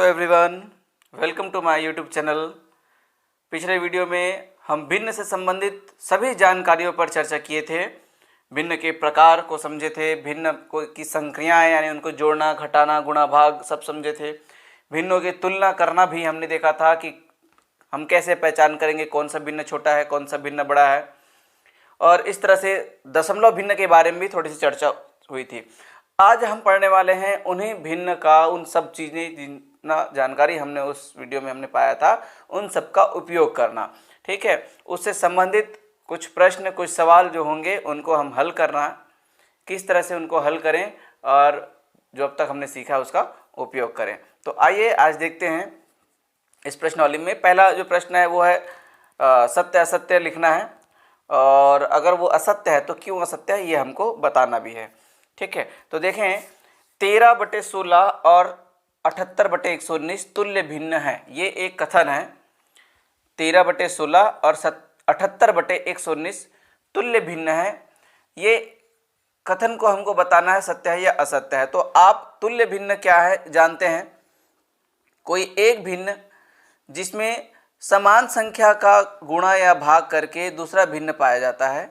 Everyone, welcome to my YouTube channel. पिछले video में हम भिन्न से संबंधित सभी जानकारियों पर चर्चा किए थे। भिन्न के प्रकार को समझे थे, भिन्न की संक्रियाएं यानी उनको जोड़ना, घटाना, गुणा, भाग सब समझे थे। भिन्नों की तुलना करना भी हमने देखा था कि हम कैसे पहचान करेंगे कौन सा भिन्न छोटा है, कौन सा भिन्न बड़ा है। और इस तरह से दशमलव भिन्न के बारे में भी थोड़ी सी चर्चा हुई थी। आज हम पढ़ने वाले हैं उन्हीं भिन्न का, उन सब चीज़ें जितना जानकारी हमने उस वीडियो में हमने पाया था उन सब का उपयोग करना। ठीक है, उससे संबंधित कुछ प्रश्न, कुछ सवाल जो होंगे उनको हम हल करना, किस तरह से उनको हल करें और जो अब तक हमने सीखा उसका उपयोग करें। तो आइए आज देखते हैं इस प्रश्नावली में। पहला जो प्रश्न है वो है सत्य असत्य लिखना है, और अगर वो असत्य है तो क्यों असत्य है ये हमको बताना भी है। ठीक है, तो देखें 13/16 और 78/119 तुल्य भिन्न है। ये एक कथन है। 13/16 और 78/119 तुल्य भिन्न है। ये कथन को हमको बताना है सत्य है या असत्य है। तो आप तुल्य भिन्न क्या है जानते हैं। कोई एक भिन्न जिसमें समान संख्या का गुणा या भाग करके दूसरा भिन्न पाया जाता है।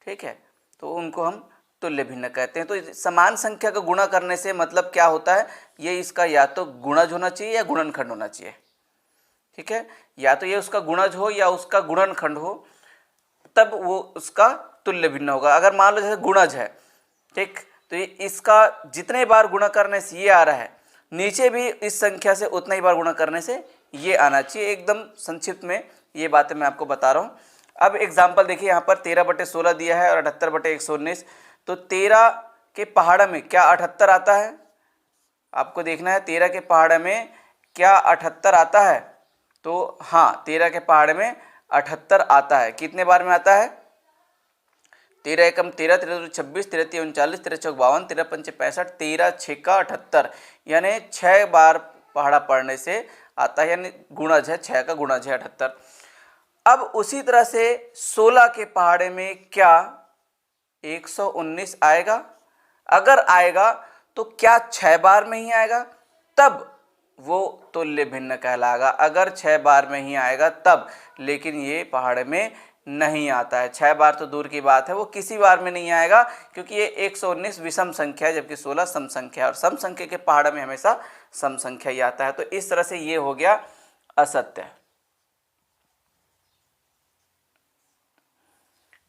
ठीक है, तो उनको हम तुल्य भिन्न कहते हैं। तो समान संख्या का गुणा करने से मतलब क्या होता है, ये इसका या तो गुणज होना चाहिए या गुणनखंड होना चाहिए। ठीक है, या तो ये उसका गुणज हो या उसका गुणनखंड हो, तब वो उसका तुल्य भिन्न होगा। अगर मान लो जैसे गुणज है, ठीक, तो ये इसका जितने बार गुणा करने से ये आ रहा है, नीचे भी इस संख्या से उतना ही बार गुणा करने से ये आना चाहिए। एकदम संक्षिप्त में ये बातें मैं आपको बता रहा हूँ। अब एग्जाम्पल देखिए, यहाँ पर 13/16 दिया है और 78/119। तो 13 के पहाड़ा में क्या 78 आता है, आपको देखना है। 13 के पहाड़े में क्या 78 आता है? तो हाँ, 13 के पहाड़े में 78 आता है। कितने बार में आता है? 13 एकम 13, 13 दूनी 26, 13 तीन 39, 13 चौक 52, 13 पंचे 65, 13 छक्का 78, यानी 6 बार पहाड़ा पढ़ने से आता है, यानी गुणज है, 6 का गुणज है 78। अब उसी तरह से 16 के पहाड़े में क्या 119 आएगा? अगर आएगा तो क्या 6 बार में ही आएगा? तब वो तुल्य भिन्न कहलाएगा। अगर 6 बार में ही आएगा तब, लेकिन ये पहाड़ में नहीं आता है। 6 बार तो दूर की बात है, वो किसी बार में नहीं आएगा, क्योंकि ये 119 विषम संख्या है जबकि 16 सम संख्या है, और सम संख्या के पहाड़ में हमेशा सम संख्या ही आता है। तो इस तरह से ये हो गया असत्य।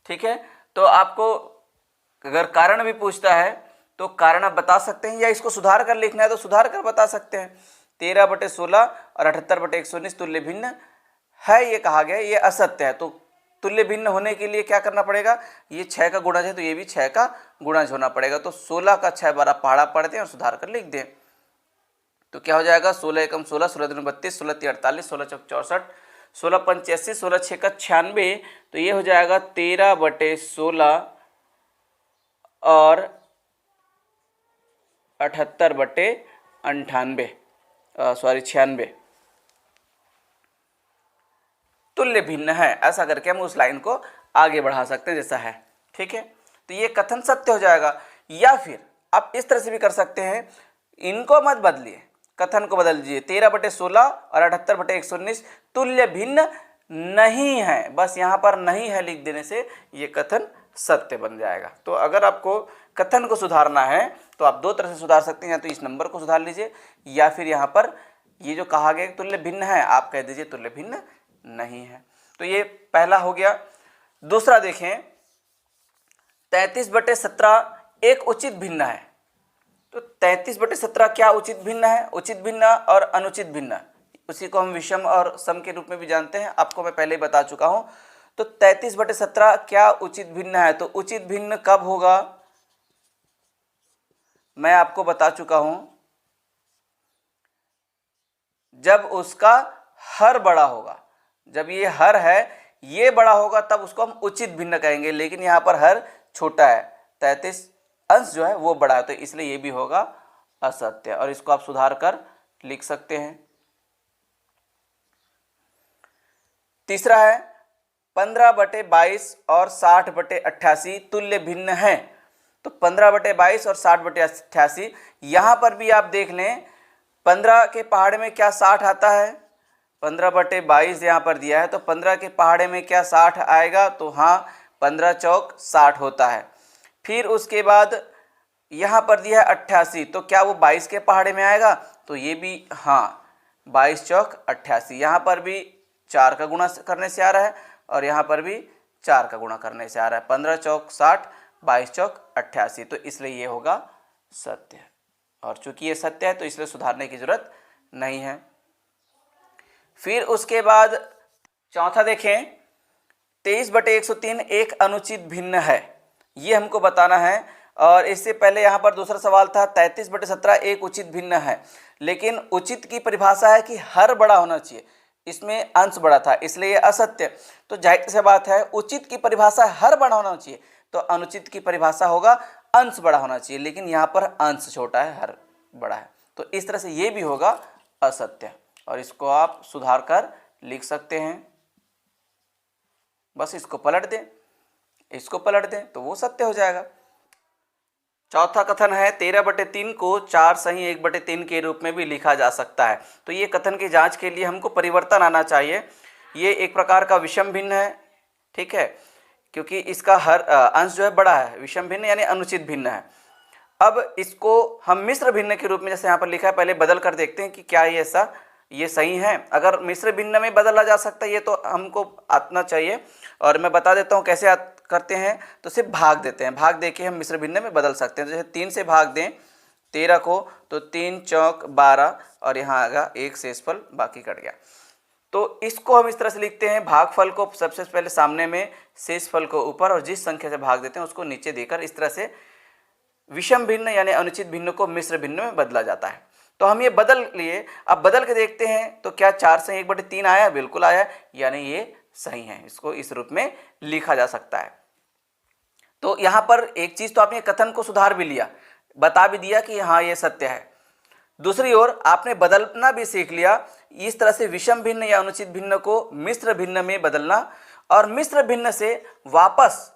ठीक है, तो आपको अगर कारण भी पूछता है तो कारण आप बता सकते हैं, या इसको सुधार कर लिखना है तो सुधार कर बता सकते हैं। 13/16 और 78/119 तुल्य भिन्न है, ये कहा गया, ये असत्य है। तो तुल्य भिन्न होने के लिए क्या करना पड़ेगा? ये 6 का गुणज है तो ये भी 6 का गुणज होना पड़ेगा। तो 16 का 6 बार आप पहाड़ा पढ़ दें और सुधार कर लिख दें, तो क्या हो जाएगा? 16 एकम 16, 16 दूनी 32, 16 तीन 48, 16 चौक 64, 16 पंचे 80, 16 छक्का 96। तो ये हो जाएगा 13/16 और 96 तुल्य भिन्न है। ऐसा करके हम उस लाइन को आगे बढ़ा सकते हैं जैसा है। ठीक है, तो ये कथन सत्य हो जाएगा। या फिर आप इस तरह से भी कर सकते हैं, इनको मत बदलिए, कथन को बदल दीजिए। 13/16 और 78/119 तुल्य भिन्न नहीं है, बस यहाँ पर नहीं है लिख देने से ये कथन सत्य बन जाएगा। तो अगर आपको कथन को सुधारना है तो आप दो तरह से सुधार सकते हैं, या तो इस नंबर को सुधार लीजिए, या फिर यहाँ पर ये जो कहा गया तुल्य भिन्न है आप कह दीजिए तुल्य भिन्न नहीं है। तो ये पहला हो गया। दूसरा देखें, 33/17 एक उचित भिन्न है। तो 33/17 क्या उचित भिन्न है? उचित भिन्न और अनुचित भिन्न, उसी को हम विषम और सम के रूप में भी जानते हैं, आपको मैं पहले ही बता चुका हूं। तो 33/17 क्या उचित भिन्न है? तो उचित भिन्न कब होगा मैं आपको बता चुका हूं, जब उसका हर बड़ा होगा। जब ये हर है, ये बड़ा होगा, तब उसको हम उचित भिन्न कहेंगे। लेकिन यहाँ पर हर छोटा है, 33 अंश जो है वो बड़ा है, तो इसलिए ये भी होगा असत्य, और इसको आप सुधार कर लिख सकते हैं। तीसरा है 15/22 और 60/88 तुल्य भिन्न है। तो 15/22 और 60/88 यहाँ पर भी आप देख लें 15 के पहाड़े में क्या 60 आता है? 15/22 यहाँ पर दिया है, तो 15 के पहाड़े में क्या 60 आएगा? तो हाँ, 15 चौक 60 होता है। फिर उसके बाद यहाँ पर दिया है 88, तो क्या वो 22 के पहाड़े में आएगा? तो ये भी हाँ, 22 चौक 88। यहाँ पर भी 4 का गुणा करने से आ रहा है और यहाँ पर भी 4 का गुणा करने से आ रहा है। 15 चौक 60, 22 चौक 88, तो इसलिए ये होगा सत्य। और चूंकि ये सत्य है तो इसलिए सुधारने की जरूरत नहीं है। फिर उसके बाद चौथा देखें, 23/103 एक अनुचित भिन्न है, ये हमको बताना है। और इससे पहले यहाँ पर दूसरा सवाल था 33/17 एक उचित भिन्न है, लेकिन उचित की परिभाषा है कि हर बड़ा होना चाहिए, इसमें अंश बड़ा था इसलिए ये असत्य। तो जाहिर सी बात है, उचित की परिभाषा हर बड़ा होना चाहिए, तो अनुचित की परिभाषा होगा अंश बड़ा होना चाहिए, लेकिन यहाँ पर अंश छोटा है, हर बड़ा है, तो इस तरह से ये भी होगा असत्य। और इसको आप सुधार कर लिख सकते हैं, बस इसको पलट दें, इसको पलट दें तो वो सत्य हो जाएगा। चौथा कथन है 13/3 को 4 सही 1/3 के रूप में भी लिखा जा सकता है। तो ये कथन की जांच के लिए हमको परिवर्तन आना चाहिए। ये एक प्रकार का विषम भिन्न है, ठीक है, क्योंकि इसका हर अंश जो है बड़ा है। विषम भिन्न यानी अनुचित भिन्न है। अब इसको हम मिश्र भिन्न के रूप में जैसे यहाँ पर लिखा है, पहले बदल कर देखते हैं कि क्या ये ऐसा ये सही है। अगर मिश्र भिन्न में बदला जा सकता है ये तो हमको आना चाहिए, और मैं बता देता हूँ कैसे करते हैं। तो सिर्फ भाग देते हैं, भाग देके हम मिश्र भिन्न में बदल सकते हैं। जैसे 3 से भाग दें 13 को, तो 3 चौक 12 और यहाँ आएगा 1 शेषफल, बाकी कट गया। तो इसको हम इस तरह से लिखते हैं, भागफल को सबसे पहले सामने में, शेषफल को ऊपर, और जिस संख्या से भाग देते हैं उसको नीचे देकर इस तरह से विषम भिन्न यानी अनुचित भिन्न को मिश्र भिन्न में बदला जाता है। तो हम ये बदल लिए, अब बदल के देखते हैं तो क्या 4 से 1/3 आया? बिल्कुल आया, यानी ये सही है, इसको इस रूप में लिखा जा सकता है। तो यहाँ पर एक चीज तो आपने कथन को सुधार भी लिया, बता भी दिया कि हाँ ये सत्य है। दूसरी ओर आपने बदलना भी सीख लिया, इस तरह से विषम भिन्न या अनुचित भिन्न को मिश्र भिन्न में बदलना, और मिश्र भिन्न से वापस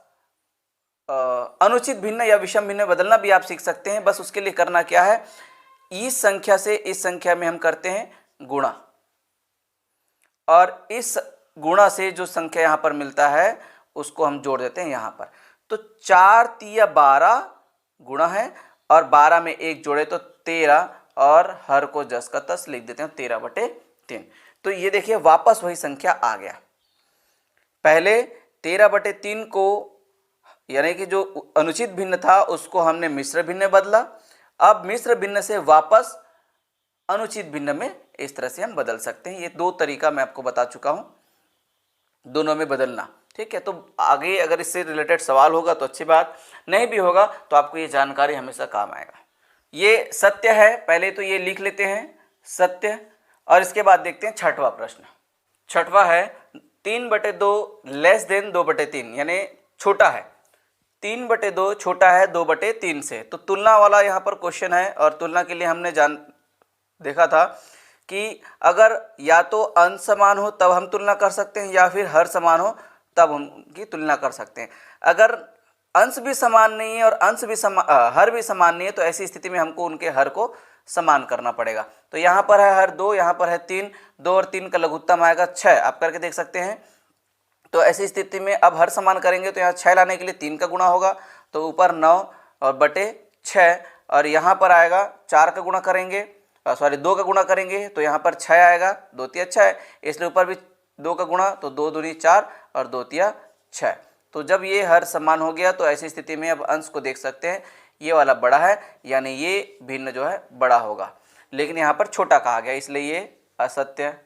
अनुचित भिन्न या विषम भिन्न में बदलना भी आप सीख सकते हैं। बस उसके लिए करना क्या है, इस संख्या से इस संख्या में हम करते हैं गुणा, और इस गुणा से जो संख्या यहाँ पर मिलता है उसको हम जोड़ देते हैं यहाँ पर। तो 4 तिया 12 गुणा है, और 12 में 1 जोड़े तो 13, और हर को जस का तस लिख देते हैं 13/3। तो ये देखिए वापस वही संख्या आ गया। पहले 13/3 को यानी कि जो अनुचित भिन्न था उसको हमने मिश्र भिन्न बदला, अब मिश्र भिन्न से वापस अनुचित भिन्न में इस तरह से हम बदल सकते हैं। ये 2 तरीका मैं आपको बता चुका हूं, दोनों में बदलना, ठीक है। तो आगे अगर इससे रिलेटेड सवाल होगा तो अच्छी बात, नहीं भी होगा तो आपको ये जानकारी हमेशा काम आएगा। ये सत्य है, पहले तो ये लिख लेते हैं सत्य, और इसके बाद देखते हैं छठवां प्रश्न। छठवां है 3/2 लेस देन 2/3 यानी छोटा है, 3/2 छोटा है 2/3 से। तो तुलना वाला यहाँ पर क्वेश्चन है, और तुलना के लिए हमने देखा था कि अगर या तो अंश समान हो तब हम तुलना कर सकते हैं, या फिर हर समान हो तब उनकी तुलना कर सकते हैं। अगर अंश भी समान नहीं है और हर भी समान नहीं है, तो ऐसी स्थिति में हमको उनके हर को समान करना पड़ेगा। तो यहाँ पर है हर 2, यहाँ पर है 3, 2 और 3 का लघुत्तम आएगा 6, आप करके देख सकते हैं। तो ऐसी स्थिति में अब हर समान करेंगे तो यहाँ 6 लाने के लिए 3 का गुणा होगा, तो ऊपर 9 और बटे 6, और यहाँ पर आएगा 4 का गुणा करेंगे, 2 का गुणा करेंगे तो यहाँ पर 6 आएगा, 2 तिया 6, इसलिए ऊपर भी 2 का गुणा, तो 2 दूनी 4 और 2 तिया 6। तो जब ये हर समान हो गया तो ऐसी स्थिति में अब अंश को देख सकते हैं, ये वाला बड़ा है, यानी ये भिन्न जो है बड़ा होगा, लेकिन यहाँ पर छोटा कहा गया इसलिए ये असत्य है।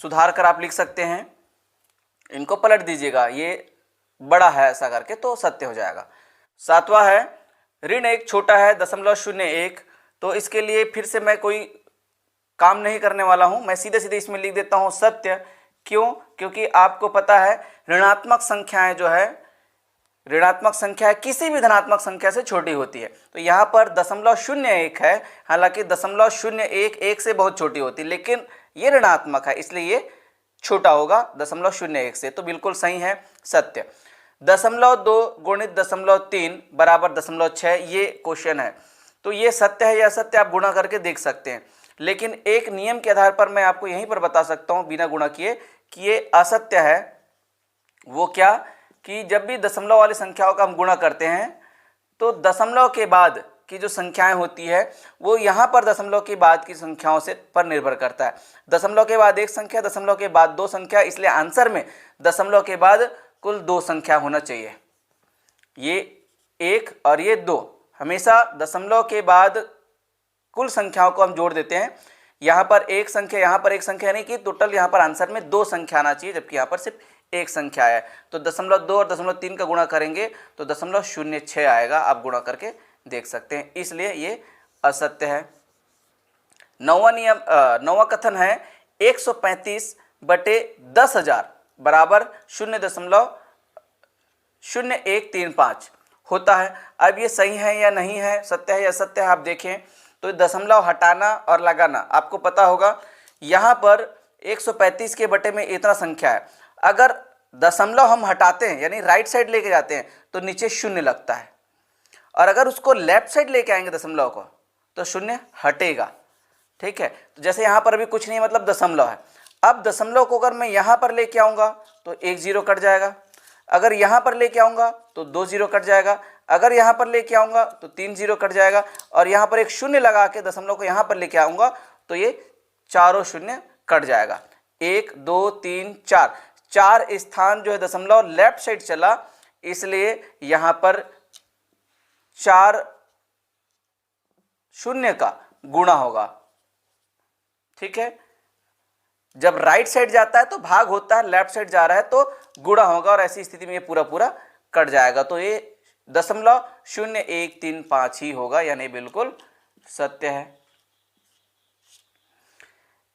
सुधार कर आप लिख सकते हैं, इनको पलट दीजिएगा, ये बड़ा है ऐसा करके तो सत्य हो जाएगा। सातवां है ऋण 1 छोटा है 0.01, तो इसके लिए फिर से मैं कोई काम नहीं करने वाला हूं, मैं सीधे सीधे इसमें लिख देता हूं सत्य। क्यों? क्योंकि आपको पता है ऋणात्मक संख्याएं जो है, ऋणात्मक संख्या किसी भी धनात्मक संख्या से छोटी होती है। तो यहाँ पर 0.01 है, हालांकि 0.01 1 से बहुत छोटी होती है, लेकिन ये ऋणात्मक है इसलिए ये छोटा होगा 0.01 से, तो बिल्कुल सही है सत्य। 0.2 गुणित 0.3 बराबर 0.6, ये क्वेश्चन है। तो ये सत्य है या असत्य आप गुणा करके देख सकते हैं, लेकिन एक नियम के आधार पर मैं आपको यहीं पर बता सकता हूं बिना गुणा किए कि ये असत्य है। वो क्या कि जब भी दशमलव वाली संख्याओं का हम गुणा करते हैं तो दशमलव के बाद की जो संख्याएं होती है वो यहाँ पर दशमलव के बाद की संख्याओं से पर निर्भर करता है। दशमलव के बाद एक संख्या, दशमलव के बाद दो संख्या, इसलिए आंसर में दशमलव के बाद कुल दो संख्या होना चाहिए। ये एक और ये दो, हमेशा दशमलव के बाद कुल संख्याओं को हम जोड़ देते हैं। यहाँ पर एक संख्या, यहाँ पर एक संख्या, नहीं कि टोटल यहाँ पर आंसर में दो संख्या आना चाहिए, जबकि यहाँ पर सिर्फ एक संख्या है। तो 0.2 और 0.3 का गुणा करेंगे तो 0.06 आएगा। आप गुणा करके देख सकते हैं, इसलिए ये असत्य है। नौवां कथन है 135/10,000 बराबर 0.0135 होता है। अब ये सही है या नहीं है, सत्य है या असत्य है, आप देखें तो दशमलव हटाना और लगाना आपको पता होगा। यहाँ पर 135 के बटे में इतना संख्या है, अगर दशमलव हम हटाते हैं यानी राइट साइड लेके जाते हैं तो नीचे शून्य लगता है, और अगर उसको लेफ्ट साइड लेके आएंगे दशमलव को तो शून्य हटेगा। ठीक है, तो जैसे यहाँ पर अभी कुछ नहीं, मतलब दशमलव है। अब दशमलव को अगर मैं यहाँ पर लेके आऊँगा तो एक जीरो कट जाएगा, अगर यहाँ पर लेके आऊँगा तो दो जीरो कट जाएगा, अगर यहाँ पर लेके आऊँगा तो तीन जीरो कट जाएगा, और यहाँ पर एक शून्य लगा के दशमलव को यहाँ पर लेके आऊँगा तो ये चारों शून्य कट जाएगा। 1 2 3 4, 4 स्थान जो है दशमलव लेफ्ट साइड चला, इसलिए यहाँ पर 4 शून्य का गुणा होगा। ठीक है, जब राइट साइड जाता है तो भाग होता है, लेफ्ट साइड जा रहा है तो गुणा होगा, और ऐसी स्थिति में ये पूरा पूरा कट जाएगा। तो ये 0.0135 ही होगा, यानी बिल्कुल सत्य है।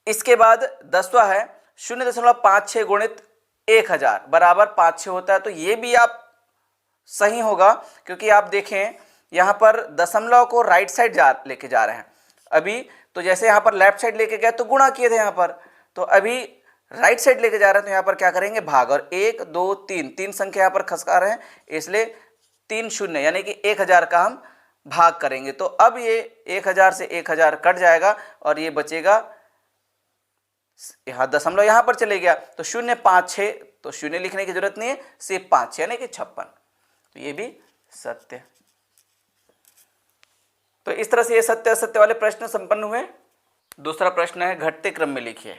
इसके बाद 10वां है 0.56 गुणित 1000 बराबर 5-6 होता है। तो ये भी आप सही होगा, क्योंकि आप देखें यहाँ पर दशमलव को राइट साइड लेके जा रहे हैं अभी, तो जैसे यहाँ पर लेफ्ट साइड लेके गए तो गुणा किए थे यहाँ पर, तो अभी राइट साइड लेके जा रहे हैं तो यहाँ पर क्या करेंगे, भाग, और 1 2 3 तीन संख्या यहाँ पर खसका रहे हैं, इसलिए 3 शून्य यानी कि 1000 का हम भाग करेंगे। तो अब ये 1000 से 1000 कट जाएगा और ये बचेगा, यहाँ दशमलव यहाँ पर चले गया तो 0.56, तो शून्य लिखने की जरूरत नहीं है, सिर्फ 5 यानी कि 56। तो ये भी सत्य। तो इस तरह से ये सत्य असत्य वाले प्रश्न संपन्न हुए। दूसरा प्रश्न है घटते क्रम में लिखिए।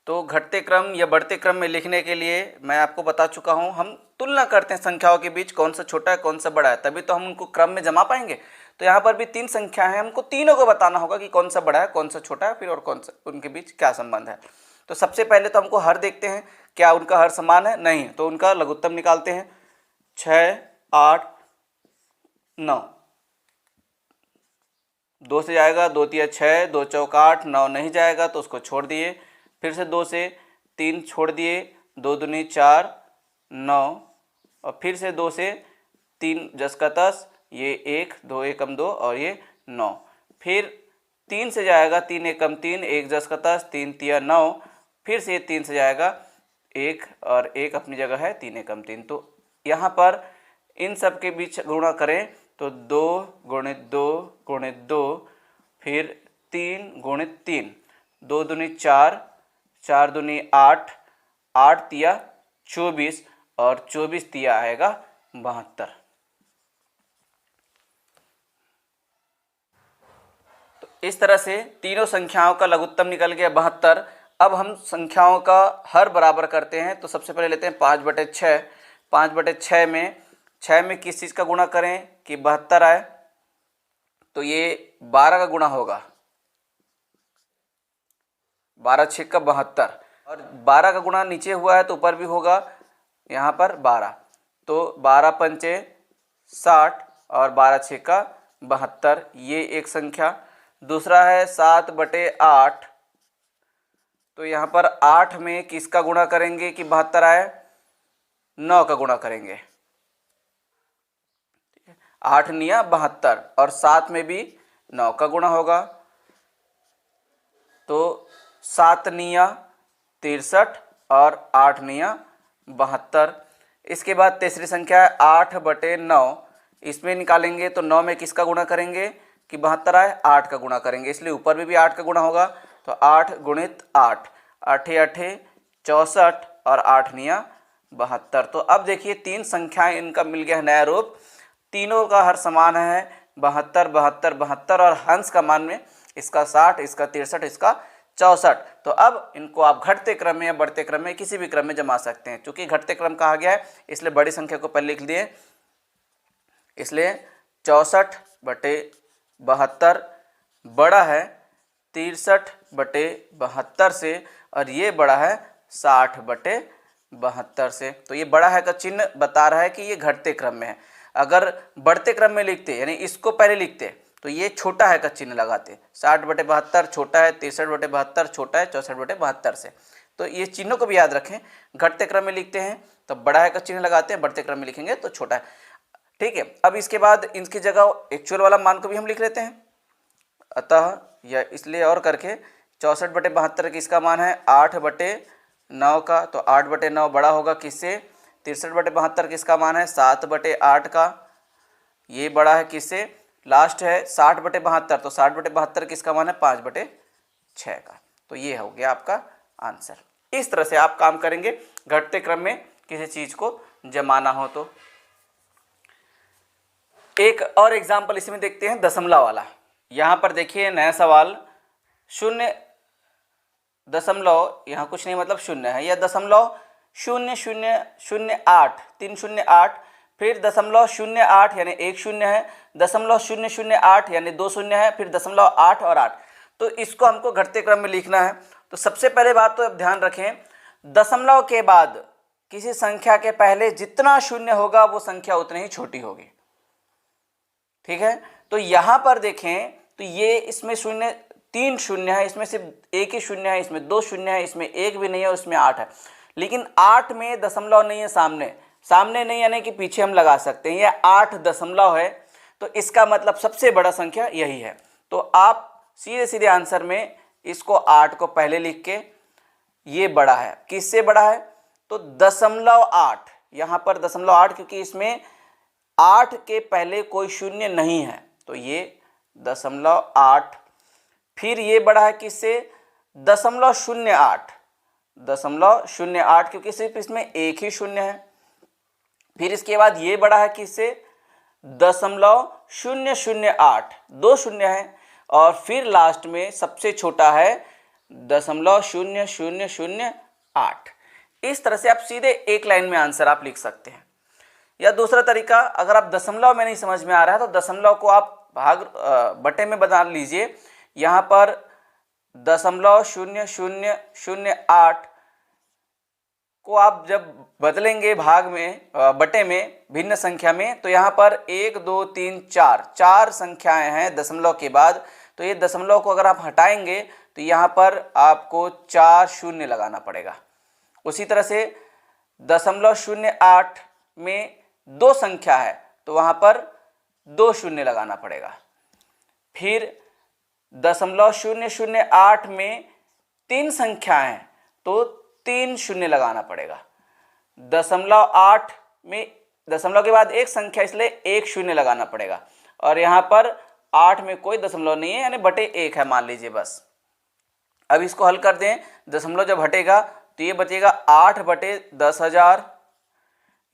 तो घटते क्रम या बढ़ते क्रम में लिखने के लिए मैं आपको बता चुका हूँ, हम तुलना करते हैं संख्याओं के बीच, कौन सा छोटा है कौन सा बड़ा है, तभी तो हम उनको क्रम में जमा पाएंगे। तो यहाँ पर भी 3 संख्या है, हमको तीनों को बताना होगा कि कौन सा बड़ा है कौन सा छोटा है, फिर और कौन सा उनके बीच क्या संबंध है। तो सबसे पहले तो हमको हर देखते हैं, क्या उनका हर समान है, नहीं, तो उनका लघुत्तम निकालते हैं। 6 8 9, 2 से जाएगा, 2 तिया 6, 2 चौका 8, 9 नहीं जाएगा तो उसको छोड़ दिए, फिर से 2 से 3 छोड़ दिए, 2 दूनी 4 9, और फिर से 2 से 3 10 का 10, ये 1 2 एकम 2 और ये 9, फिर 3 से जाएगा, 3 एकम 3, 1 10 का 10, 3 तिया 9, फिर से 3 से जाएगा 1 और 1 अपनी जगह है, 3 एकम 3। तो यहाँ पर इन सब के बीच गुणा करें तो 2 गुणित 2 गुणित 2, फिर 3 गुणित 3, 2 दूनी 4, 4 दूनी 8, 8 तिया 24 और 24 तिया आएगा 72। तो इस तरह से तीनों संख्याओं का लघुत्तम निकल गया 72। अब हम संख्याओं का हर बराबर करते हैं। तो सबसे पहले लेते हैं 5/6। 5/6 में 6 में किस चीज़ का गुणा करें कि 72 आए, तो ये 12 का गुणा होगा, 12 6 का 72, और 12 का गुणा नीचे हुआ है तो ऊपर भी होगा, यहाँ पर 12, तो 12 पंचे 60 और 12 6 का 72, ये एक संख्या। दूसरा है 7/8, तो यहाँ पर 8 में किसका गुणा करेंगे कि 72 आए, 9 का गुणा करेंगे, 8 निया 72, और 7 में भी 9 का गुणा होगा, तो 7 निया 63 और 8 निया 72। इसके बाद तीसरी संख्या है 8/9, इसमें निकालेंगे तो 9 में किसका गुणा करेंगे कि 72 आए, 8 का गुणा करेंगे, इसलिए ऊपर में भी 8 का गुणा होगा। तो 8 गुणित 8, 8 8 64 और 8 9 72। तो अब देखिए तीन संख्याएं इनका मिल गया है नया रूप, तीनों का हर समान है 72 72 72 और हंस का मान में इसका 60, इसका 63, इसका 64। तो अब इनको आप घटते क्रम में या बढ़ते क्रम में किसी भी क्रम में जमा सकते हैं। चूंकि घटते क्रम कहा गया है इसलिए बड़ी संख्या को पहले लिख दिए, इसलिए 64/72 बड़ा है 63/72 से और ये बड़ा है 60/72 से। तो ये बड़ा है का चिन्ह बता रहा है कि ये घटते क्रम में है। अगर बढ़ते क्रम में लिखते यानी इसको पहले लिखते तो ये छोटा है का चिन्ह लगाते, 60/72 छोटा है, 63/72 छोटा है 64/72 से। तो ये चिन्हों को भी याद रखें, घटते क्रम में लिखते हैं तो बड़ा है का चिन्ह लगाते हैं, बढ़ते क्रम में लिखेंगे तो छोटा है। ठीक है, अब इसके बाद इनकी जगह एक्चुअल वाला मान को भी हम लिख लेते हैं। अतः यह इसलिए और करके 64/72 किसका मान है 8/9 का, तो 8/9 बड़ा होगा किससे 63/72 किसका मान है 7/8 का, ये बड़ा है किससे लास्ट है 60/72, तो 60/72 किसका मान है 5/6 का। तो ये हो गया आपका आंसर। इस तरह से आप काम करेंगे घटते क्रम में किसी चीज को जमाना हो तो। एक और एग्जाम्पल इसमें देखते हैं दशमलव वाला। यहाँ पर देखिए नया सवाल, 0 यहाँ कुछ नहीं मतलब शून्य है, यह 0.0008 308, फिर 0.08 यानी 1 शून्य है, 0.008 यानी 2 शून्य है, फिर 0.8 और 8। तो इसको हमको घटते क्रम में लिखना है। तो सबसे पहले बात तो अब ध्यान रखें, दशमलव के बाद किसी संख्या के पहले जितना शून्य होगा वो संख्या उतनी ही छोटी होगी। ठीक है, तो यहां पर देखें तो ये इसमें 3 शून्य है, इसमें सिर्फ एक ही शून्य है, इसमें 2 शून्य है, इसमें एक भी नहीं है, उसमें 8 है। लेकिन 8 में दशमलव नहीं है, सामने नहीं यानी कि पीछे हम लगा सकते हैं, यह 8 दशमलव है। तो इसका मतलब सबसे बड़ा संख्या यही है। तो आप सीधे सीधे आंसर में इसको 8 को पहले लिख के, ये बड़ा है किससे बड़ा है तो 0.8, यहाँ पर 0.8 क्योंकि इसमें 8 के पहले कोई शून्य नहीं है, तो ये 0.8। फिर ये बड़ा है किससे 0.08, 0.08 क्योंकि सिर्फ इसमें एक ही शून्य है। फिर इसके बाद ये बड़ा है किससे 0.008, 2 शून्य है। और फिर लास्ट में सबसे छोटा है 0.0008। इस तरह से आप सीधे एक लाइन में आंसर आप लिख सकते हैं। या दूसरा तरीका, अगर आप दशमलव में नहीं समझ में आ रहा है तो दशमलव को आप बटे में बदल लीजिए। यहाँ पर 0.0008 को आप जब बदलेंगे भाग में बटे में भिन्न संख्या में, तो यहाँ पर 1 2 3 4 संख्याएं हैं दशमलव के बाद। तो ये दशमलव को अगर आप हटाएंगे तो यहाँ पर आपको 4 शून्य लगाना पड़ेगा। उसी तरह से 0.08 में 2 संख्या है तो वहाँ पर 2 शून्य लगाना पड़ेगा। फिर 0.008 में 3 संख्याएं हैं तो 3 शून्य लगाना पड़ेगा। 0.8 में दशमलव के बाद एक संख्या इसलिए 1 शून्य लगाना पड़ेगा। और यहाँ पर 8 में कोई दशमलव नहीं है यानी बटे 1 है मान लीजिए बस। अब इसको हल कर दें, दशमलव जब हटेगा तो ये बचेगा 8/10,000,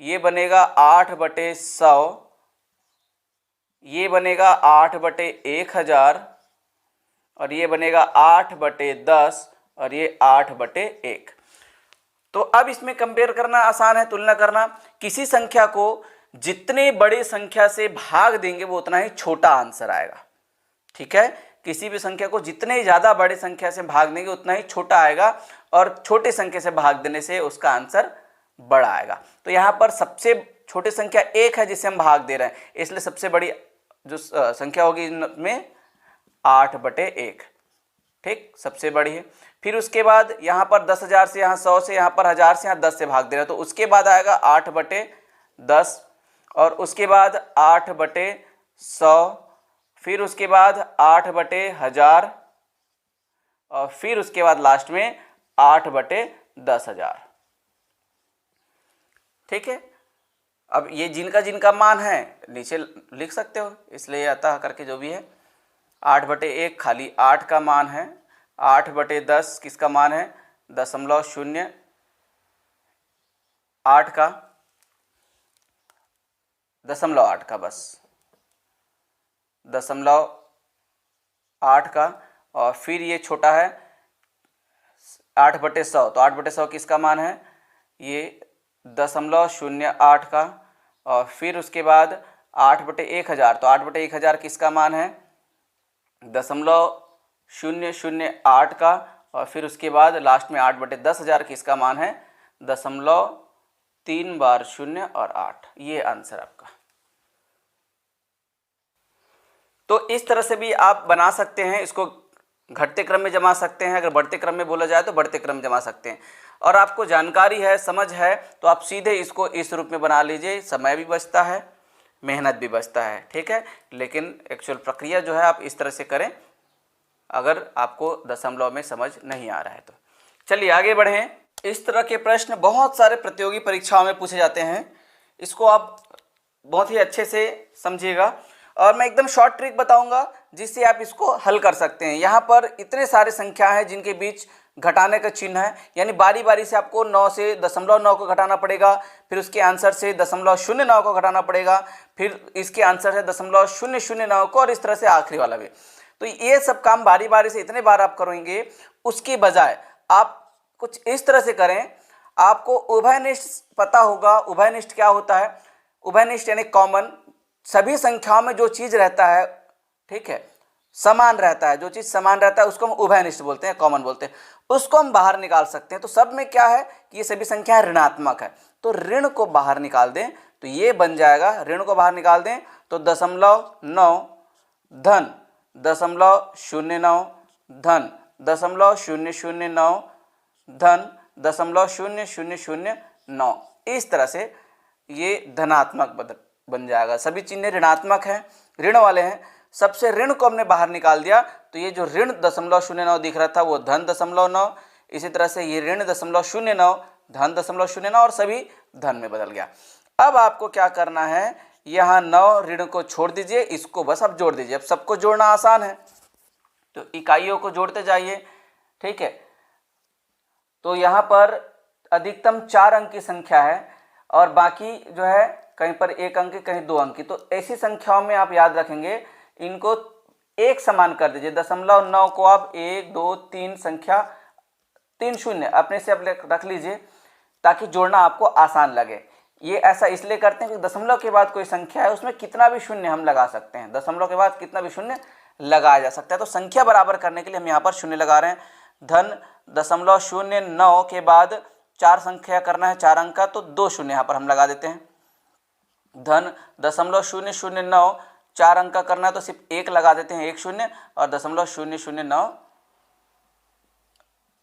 ये बनेगा 8/100, ये बनेगा 8/1000 और ये बनेगा 8/10 और ये 8/1। तो अब इसमें कंपेयर करना आसान है, तुलना करना। किसी संख्या को जितने बड़े संख्या से भाग देंगे वो उतना ही छोटा आंसर आएगा। ठीक है, किसी भी संख्या को जितने ज़्यादा बड़े संख्या से भाग देंगे उतना ही छोटा आएगा और छोटे संख्या से भाग देने से उसका आंसर बड़ा आएगा। तो यहाँ पर सबसे छोटी संख्या 1 है जिसे हम भाग दे रहे हैं, इसलिए सबसे बड़ी जो संख्या होगी इनमें 8/1। ठीक, सबसे बड़ी है। फिर उसके बाद यहाँ पर 10,000 से, यहाँ 100 से, यहाँ पर 1000 से, यहाँ 10 से भाग दे रहे हैं तो उसके बाद आएगा 8/10 और उसके बाद 8/100, फिर उसके बाद 8/1000 और फिर उसके बाद लास्ट में 8/10,000। ठीक है, अब ये जिनका जिनका मान है नीचे लिख सकते हो, इसलिए अतः करके जो भी है 8/1 खाली 8 का मान है, 8/10 किसका मान है 0.08 का, 0.8 का, बस 0.8 का। और फिर ये छोटा है 8/100, तो 8/100 किसका मान है ये 0.08 का। और फिर उसके बाद 8/1000, तो 8/1000 किसका मान है 0.008 का। और फिर उसके बाद लास्ट में 8/10,000 किसका मान है 0.3 बार 0 और 8, ये आंसर आपका। तो इस तरह से भी आप बना सकते हैं, इसको घटते क्रम में जमा सकते हैं, अगर बढ़ते क्रम में बोला जाए तो बढ़ते क्रम में जमा सकते हैं। और आपको जानकारी है, समझ है, तो आप सीधे इसको इस रूप में बना लीजिए, समय भी बचता है, मेहनत भी बचता है, ठीक है। लेकिन एक्चुअल प्रक्रिया जो है आप इस तरह से करें अगर आपको दशमलव में समझ नहीं आ रहा है तो। चलिए आगे बढ़ें। इस तरह के प्रश्न बहुत सारे प्रतियोगी परीक्षाओं में पूछे जाते हैं, इसको आप बहुत ही अच्छे से समझिएगा। और मैं एकदम शॉर्ट ट्रिक बताऊंगा जिससे आप इसको हल कर सकते हैं। यहाँ पर इतने सारे संख्या हैं जिनके बीच घटाने का चिन्ह है, यानी बारी बारी से आपको 9 से 0.9 को घटाना पड़ेगा, फिर उसके आंसर से 0.09 को घटाना पड़ेगा, फिर इसके आंसर से 0.009 को, और इस तरह से आखिरी वाला भी। तो ये सब काम बारी बारी से इतने बार आप करेंगे, उसके बजाय आप कुछ इस तरह से करें। आपको उभयनिष्ठ पता होगा, उभयनिष्ठ क्या होता है, उभयनिष्ठ यानी कॉमन, सभी संख्याओं में जो चीज रहता है, ठीक है, समान रहता है, जो चीज समान रहता है उसको हम उभयनिष्ठ बोलते हैं, कॉमन बोलते हैं, उसको हम बाहर निकाल सकते हैं। तो सब में क्या है कि ये सभी संख्याएं ऋणात्मक है, तो ऋण को बाहर निकाल दें तो ये बन जाएगा, ऋण को बाहर निकाल दें तो 0.9 धन 0.09 धन 0.009 धन 0.0009, इस तरह से ये धनात्मक बन जाएगा। सभी चिन्ह ऋणात्मक हैं, ऋण वाले हैं, सबसे ऋण को हमने बाहर निकाल दिया तो ये जो ऋण 0.09 दिख रहा था वो धन 0.9, इसी तरह से ये ऋण 0.09 धन 0.09 और सभी धन में बदल गया। अब आपको क्या करना है, यहाँ 9 ऋण को छोड़ दीजिए, इसको बस आप जोड़ दीजिए। अब सबको जोड़ना आसान है तो इकाइयों को जोड़ते जाइए, ठीक है। तो यहाँ पर अधिकतम 4 अंक की संख्या है और बाकी जो है कहीं पर 1 अंक कहीं 2 अंक की, तो ऐसी संख्याओं में आप याद रखेंगे इनको एक समान कर दीजिए। 0.9 को आप 1 2 3 संख्या 3 शून्य अपने से आप रख लीजिए ताकि जोड़ना आपको आसान लगे। ये ऐसा इसलिए करते हैं कि दशमलव के बाद कोई संख्या है उसमें कितना भी शून्य हम लगा सकते हैं, दशमलव के बाद कितना भी शून्य लगाया जा सकता है। तो संख्या बराबर करने के लिए हम यहाँ पर शून्य लगा रहे हैं। धन 0.09 के बाद 4 संख्या करना है, 4 अंक का, तो 2 शून्य यहाँ पर हम लगा देते हैं। धन 0.009 4 अंक का करना है तो सिर्फ 1 लगा देते हैं, 1 शून्य, और 0.009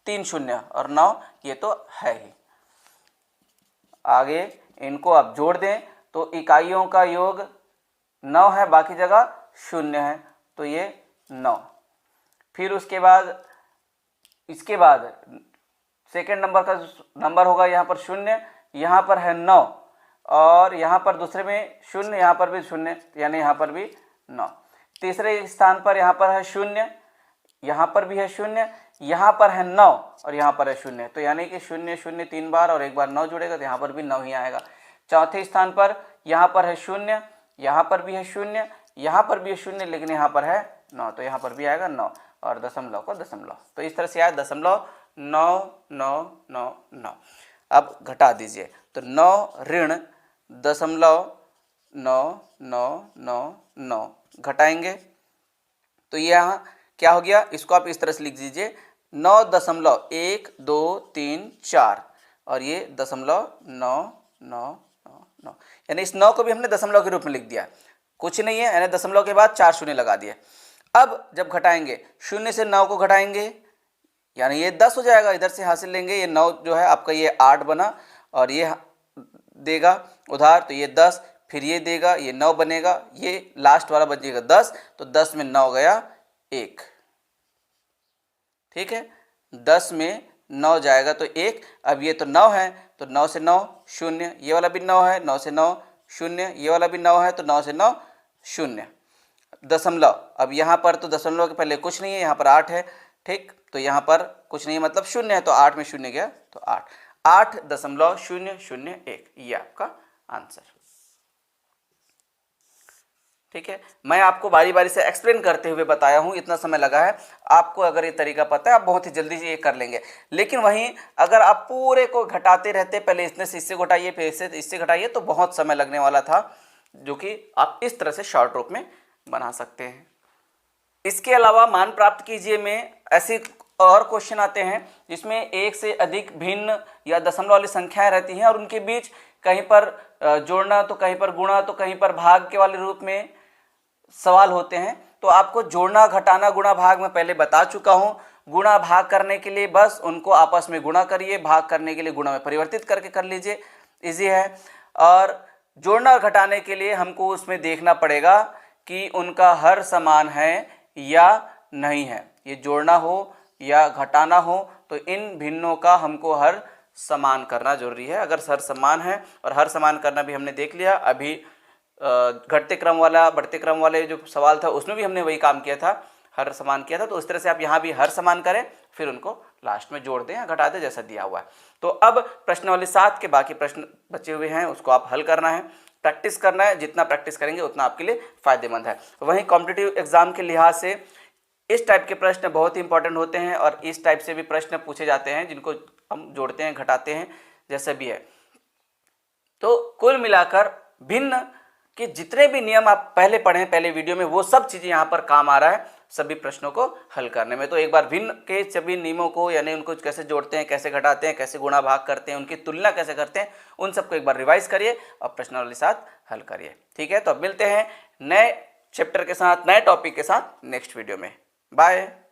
3 शून्य और 9, ये तो है ही। आगे इनको आप जोड़ दें तो इकाइयों का योग 9 है, बाकी जगह शून्य है, तो ये 9। फिर उसके बाद इसके बाद सेकेंड नंबर का नंबर होगा यहाँ पर शून्य, यहाँ पर है 9 और यहाँ पर दूसरे में शून्य, यहाँ पर भी शून्य, यानी यहाँ पर भी 9। तीसरे स्थान पर यहाँ पर है शून्य, यहाँ पर भी है शून्य, यहाँ पर है 9 और यहाँ पर है शून्य, तो यानी कि 0 0 3 बार और एक बार 9 जुड़ेगा तो यहाँ पर भी 9 ही आएगा। चौथे स्थान पर यहाँ पर है शून्य, यहाँ पर भी है शून्य, यहाँ पर भी है शून्य, लेकिन यहाँ पर है 9, तो यहाँ पर भी आएगा 9 और दशमलव को दशमलव, तो इस तरह से आया 0.9999। अब घटा दीजिए तो 9 ऋण 0.9999 घटाएंगे तो यहाँ क्या हो गया, इसको आप इस तरह से लिख दीजिए 9.1234 और ये 0.9999, यानी इस 9 को भी हमने दशमलव के रूप में लिख दिया, कुछ नहीं है, यानी दशमलव के बाद 4 शून्य लगा दिए। अब जब घटाएंगे 0 से 9 को घटाएंगे यानी ये 10 हो जाएगा, इधर से हासिल लेंगे, ये 9 जो है आपका ये 8 बना और ये देगा उधार तो ये 10, फिर ये देगा, ये 9 बनेगा, ये लास्ट वाला बचेगा 10, तो 10 में 9 गया 1, ठीक है, 10 में 9 जाएगा तो 1। अब ये तो 9 है तो 9 से 9 शून्य, ये वाला भी 9 है, 9 से 9 शून्य, ये वाला भी 9 है तो 9 से 9 शून्य। दशमलव, अब यहाँ पर तो दशमलव के पहले कुछ नहीं है, यहाँ पर 8 है, ठीक, तो यहाँ पर कुछ नहीं है मतलब शून्य है, तो 8 में शून्य गया तो 8, 8.001, ये आपका आंसर। ठीक है, मैं आपको बारी बारी से एक्सप्लेन करते हुए बताया हूँ, इतना समय लगा है आपको। अगर ये तरीका पता है आप बहुत ही जल्दी से ये कर लेंगे। लेकिन वहीं अगर आप पूरे को घटाते रहते, पहले इसमें से इससे घटाइए फिर इससे घटाइए, तो बहुत समय लगने वाला था, जो कि आप इस तरह से शॉर्ट रूप में बना सकते हैं। इसके अलावा मान प्राप्त कीजिए में ऐसे और क्वेश्चन आते हैं जिसमें एक से अधिक भिन्न या दशमलव वाली संख्याएं रहती हैं और उनके बीच कहीं पर जोड़ना तो कहीं पर गुणा तो कहीं पर भाग के वाले रूप में सवाल होते हैं। तो आपको जोड़ना, घटाना, गुणा, भाग मैं पहले बता चुका हूं। गुणा भाग करने के लिए बस उनको आपस में गुणा करिए, भाग करने के लिए गुणा में परिवर्तित करके कर लीजिए, इजी है। और जोड़ना और घटाने के लिए हमको उसमें देखना पड़ेगा कि उनका हर समान है या नहीं है। ये जोड़ना हो या घटाना हो तो इन भिन्नों का हमको हर समान करना जरूरी है। अगर हर समान है, और हर समान करना भी हमने देख लिया, अभी घटते क्रम वाला बढ़ते क्रम वाले जो सवाल था उसमें भी हमने वही काम किया था, हर समान किया था। तो इस तरह से आप यहाँ भी हर समान करें, फिर उनको लास्ट में जोड़ दें या घटा दें जैसा दिया हुआ है। तो अब प्रश्नावली 7 के बाकी प्रश्न बचे हुए हैं, उसको आप हल करना है, प्रैक्टिस करना है। जितना प्रैक्टिस करेंगे उतना आपके लिए फायदेमंद है। वहीं कॉम्पिटिटिव एग्जाम के लिहाज से इस टाइप के प्रश्न बहुत ही इंपॉर्टेंट होते हैं और इस टाइप से भी प्रश्न पूछे जाते हैं जिनको हम जोड़ते हैं, घटाते हैं, जैसा भी है। तो कुल मिलाकर भिन्न के जितने भी नियम आप पहले पढ़े पहले वीडियो में, वो सब चीज़ें यहाँ पर काम आ रहा है सभी प्रश्नों को हल करने में। तो एक बार भिन्न के सभी नियमों को, यानी उनको कैसे जोड़ते हैं, कैसे घटाते हैं, कैसे गुणा भाग करते हैं, उनकी तुलना कैसे करते हैं, उन सबको एक बार रिवाइज करिए और प्रश्नावली 7 हल करिए। ठीक है, तो अब मिलते हैं नए चैप्टर के साथ, नए टॉपिक के साथ नेक्स्ट वीडियो में। बाय।